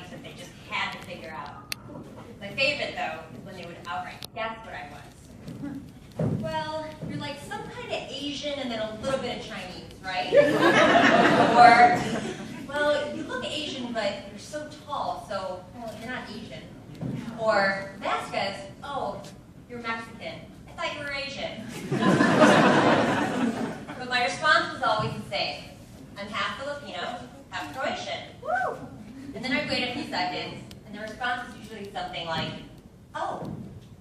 funny stuff they just had to figure out. My favorite, though, is when they would outright guess what I was. Well, you're like some kind of Asian and then a little bit of Chinese, right? Or, well, you look Asian, but you're so tall, so, well, you're not Asian. Or, Vasquez, oh, you're Mexican. I thought you were Asian. But my response was always the same. I'm half Filipino, half Croatian. Woo! And then I'd wait a few seconds, and the response was usually something like, oh,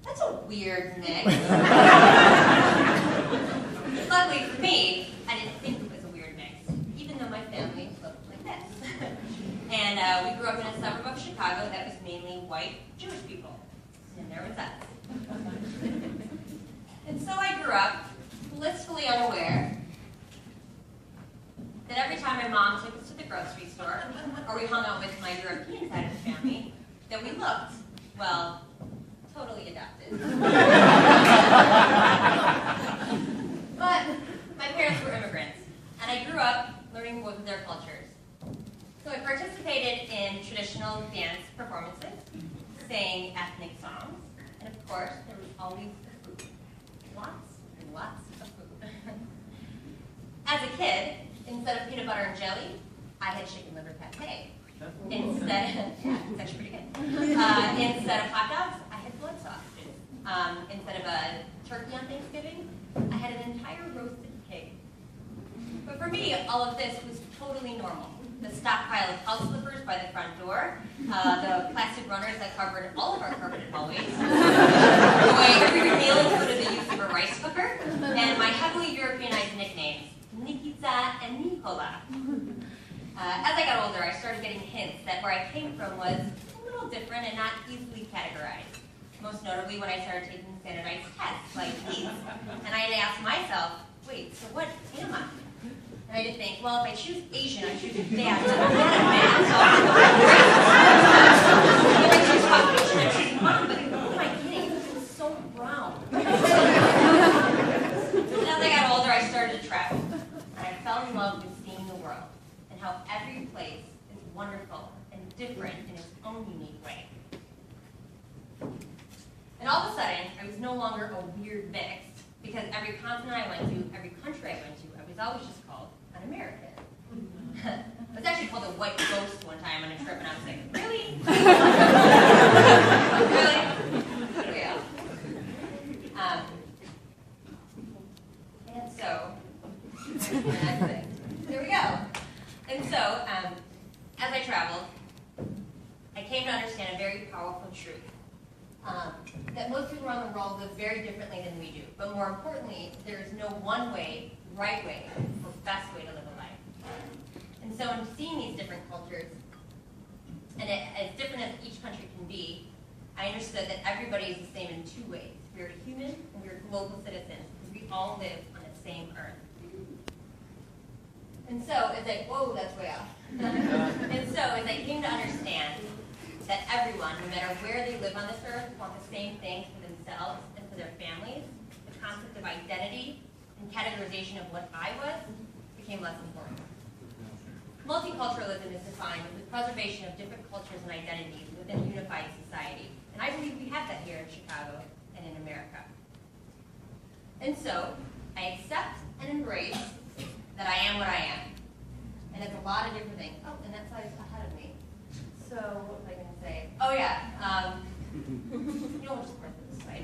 that's a weird mix. Luckily for me, I didn't think it was a weird mix, even though my family looked like this. And we grew up in a suburb of Chicago that was mainly white Jewish people. And there was us. And so I grew up blissfully unaware that every time my mom took us to the grocery store, or we hung out with my European side of the family, that we looked, well, totally adopted. But my parents were immigrants, and I grew up learning both of their cultures. So I participated in traditional dance performances, sang ethnic songs, and of course, there was always the food. Lots and lots of food. As a kid, instead of peanut butter and jelly, I had chicken liver pate. Instead, yeah, it's actually pretty good. Instead of hot dogs, I had blood sausages. Instead of a turkey on Thanksgiving, I had an entire roasted pig. But for me, all of this was totally normal. The stockpile of house slippers by the front door, the plastic runners that covered all of our carpeted hallways, the way every meal included the use of a rice cooker, and my heavily Europeanized nicknames, Nikita and Nikola. As I got older, I started getting hints that where I came from was a little different and not easily categorized. Most notably when I started taking standardized tests like these. And I had to ask myself, wait, so what am I? And I did think, well, if I choose Asian, I choose that. So I'm not a man. If I choose Caucasian, I choose mom. But who am I kidding? I'm so brown. And as I got older, I started to travel. And I fell in love with seeing the world and how every place is wonderful and different in its own unique way. And all of a sudden, I was no longer a weird mix, because every continent I went to, every country I went to, I was always just called an American. I was actually called a white ghost one time on a trip, and I was like, really? Really? Yeah. And so, there we go. And so, as I traveled, I came to understand a very powerful truth. That most people around the world live very differently than we do. But more importantly, there is no one way, right way, or best way to live a life. And so in seeing these different cultures, and as different as each country can be, I understood that everybody is the same in two ways. We are human and we are global citizens, because we all live on the same earth. And so it's like, whoa, that's way off. And so as I came to understand that everyone, no matter where they live on this earth, want the same things for themselves and for their families, the concept of identity and categorization of what I was became less important. Multiculturalism is defined as the preservation of different cultures and identities within a unified society. And I believe we have that here in Chicago and in America. And so, I accept and embrace that I am what I am. And it's a lot of different things. Oh, and that side's ahead of me. So, what was I going to say? Oh, yeah. You know, we'll just work this way.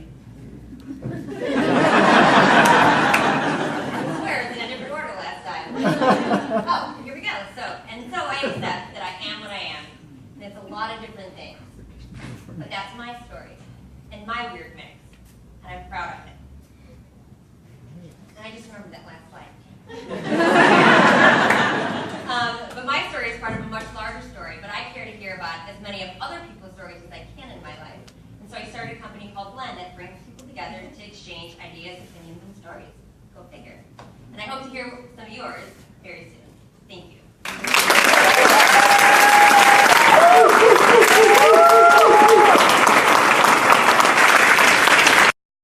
I swear it's in a different order last time. Oh, here we go. So I accept that I am what I am. And it's a lot of different things. But that's my story. And my weird mix. And I'm proud of it. And I just remembered that last slide. But my story is part of a much larger story, but I care to hear about as many of other people's stories as I can in my life. And so I started a company called Blend that brings people together to exchange ideas, opinions, and stories. Go figure. And I hope to hear some of yours.